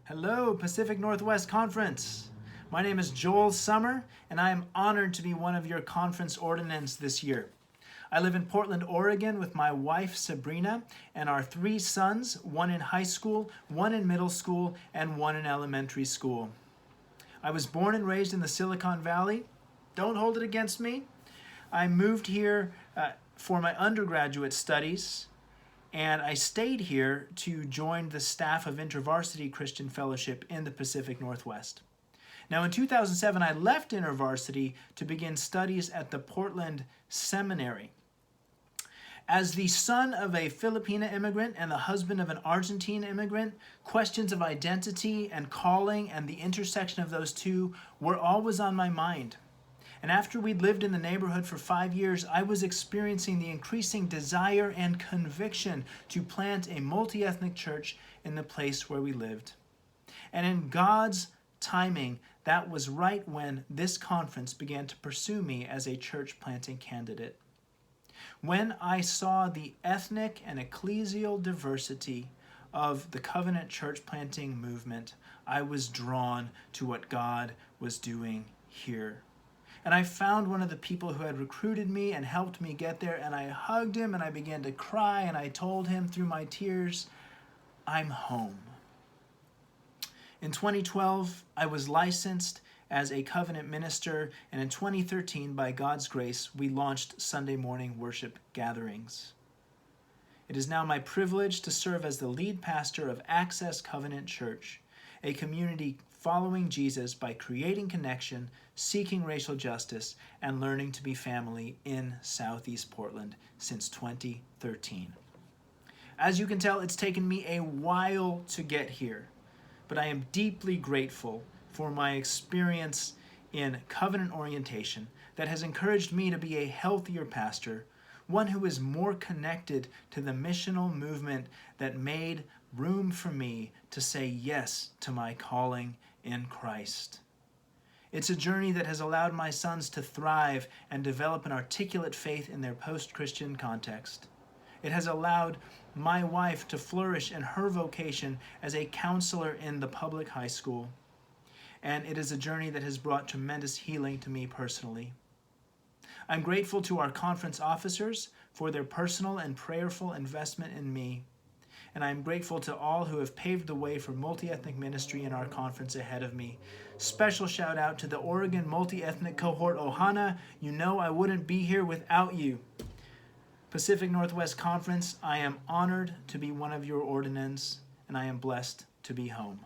Hello, Pacific Northwest Conference. My name is Joel Sommer, and I am honored to be one of your conference ordinands this year. I live in Portland, Oregon with my wife, Sabrina, and our 3 sons, one in high school, one in middle school, and one in elementary school. I was born and raised in the Silicon Valley. Don't hold it against me. I moved here for my undergraduate studies, and I stayed here to join the staff of InterVarsity Christian Fellowship in the Pacific Northwest. Now in 2007, I left InterVarsity to begin studies at the Portland Seminary. As the son of a Filipina immigrant and the husband of an Argentine immigrant, questions of identity and calling and the intersection of those two were always on my mind. And after we'd lived in the neighborhood for 5 years, I was experiencing the increasing desire and conviction to plant a multi-ethnic church in the place where we lived. And in God's timing, that was right when this conference began to pursue me as a church planting candidate. When I saw the ethnic and ecclesial diversity of the covenant church planting movement, I was drawn to what God was doing here. And I found one of the people who had recruited me and helped me get there, and I hugged him and I began to cry, and I told him through my tears, I'm home. In 2012, I was licensed as a covenant minister, and in 2013, by God's grace, we launched Sunday morning worship gatherings. It is now my privilege to serve as the lead pastor of Access Covenant Church, a community following Jesus by creating connection, seeking racial justice, and learning to be family in Southeast Portland since 2013. As you can tell, it's taken me a while to get here, but I am deeply grateful for my experience in covenant orientation that has encouraged me to be a healthier pastor, one who is more connected to the missional movement that made room for me to say yes to my calling in Christ. It's a journey that has allowed my sons to thrive and develop an articulate faith in their post-Christian context. It has allowed my wife to flourish in her vocation as a counselor in the public high school. And it is a journey that has brought tremendous healing to me personally. I'm grateful to our conference officers for their personal and prayerful investment in me. And I'm grateful to all who have paved the way for multi-ethnic ministry in our conference ahead of me. Special shout out to the Oregon multi-ethnic cohort Ohana. You know I wouldn't be here without you. Pacific Northwest Conference, I am honored to be one of your ordinands, and I am blessed to be home.